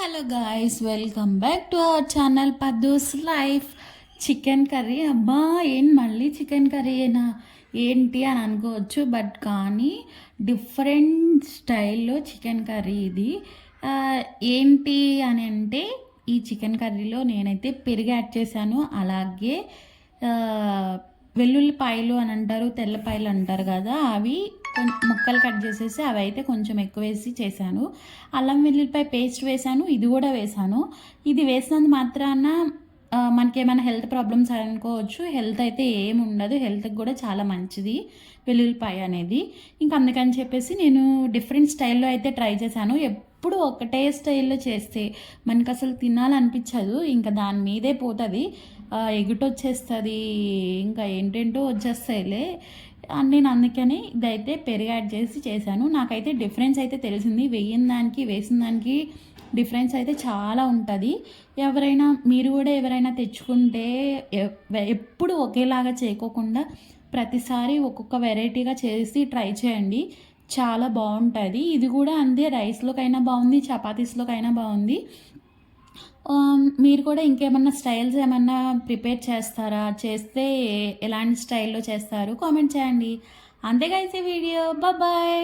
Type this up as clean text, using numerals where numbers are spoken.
Hello guys, welcome back to our channel Paddu's life. Chicken curry, అబ్బా ఏం మళ్ళీ chicken కర్రీయేనా ఏంటి అని అనుకోవచ్చు. బట్ కానీ డిఫరెంట్ స్టైల్లో చికెన్ కర్రీ ఇది. ఏంటి అని అంటే, ఈ చికెన్ కర్రీలో నేనైతే పెరుగు యాడ్ చేశాను. అలాగే వెల్లుల్లిపాయలు అని అంటారు, తెల్లపాయలు అంటారు కదా, అవి ముక్కలు కట్ చేసేసి అవి అయితే కొంచెం ఎక్కువ వేసి చేశాను. అల్లం వెల్లుల్లిపాయ పేస్ట్ వేశాను, ఇది కూడా వేశాను. ఇది వేసినందు మాత్రాన మనకి ఏమైనా హెల్త్ ప్రాబ్లమ్స్ అనుకోవచ్చు. హెల్త్ అయితే ఏమి ఉండదు, హెల్త్కి కూడా చాలా మంచిది వెల్లుల్లిపాయ అనేది. ఇంకా అందుకని చెప్పేసి నేను డిఫరెంట్ స్టైల్లో అయితే ట్రై చేశాను. ఎప్పుడు ఒకటే స్టైల్లో చేస్తే మనకు అసలు తినాలనిపించదు, ఇంకా దాని మీదే పోతుంది, ఎగుటొచ్చేస్తుంది, ఇంకా ఏంటేంటో వచ్చేస్తాయిలే. నేను అందుకని ఇదైతే పెరుగు యాడ్ చేసి చేశాను. నాకైతే డిఫరెన్స్ అయితే తెలిసింది, వేసిన దానికి వేసిన దానికి డిఫరెన్స్ అయితే చాలా ఉంటుంది. ఎవరైనా మీరు కూడా ఎవరైనా తెచ్చుకుంటే ఎప్పుడు ఒకేలాగా చేయకోకుండా ప్రతిసారి ఒక్కొక్క వెరైటీగా చేసి ట్రై చేయండి, చాలా బాగుంటుంది. ఇది కూడా అంతే, రైస్లోకైనా బాగుంది, చపాతీస్లోకైనా బాగుంది. మీరు కూడా ఇంకేమన్నా స్టైల్స్ ఏమన్నా ప్రిపేర్ చేస్తారా? చేస్తే ఎలాంటి స్టైల్లో చేస్తారు కామెంట్ చేయండి. అంతేగా ఈ వీడియో. బాయ్.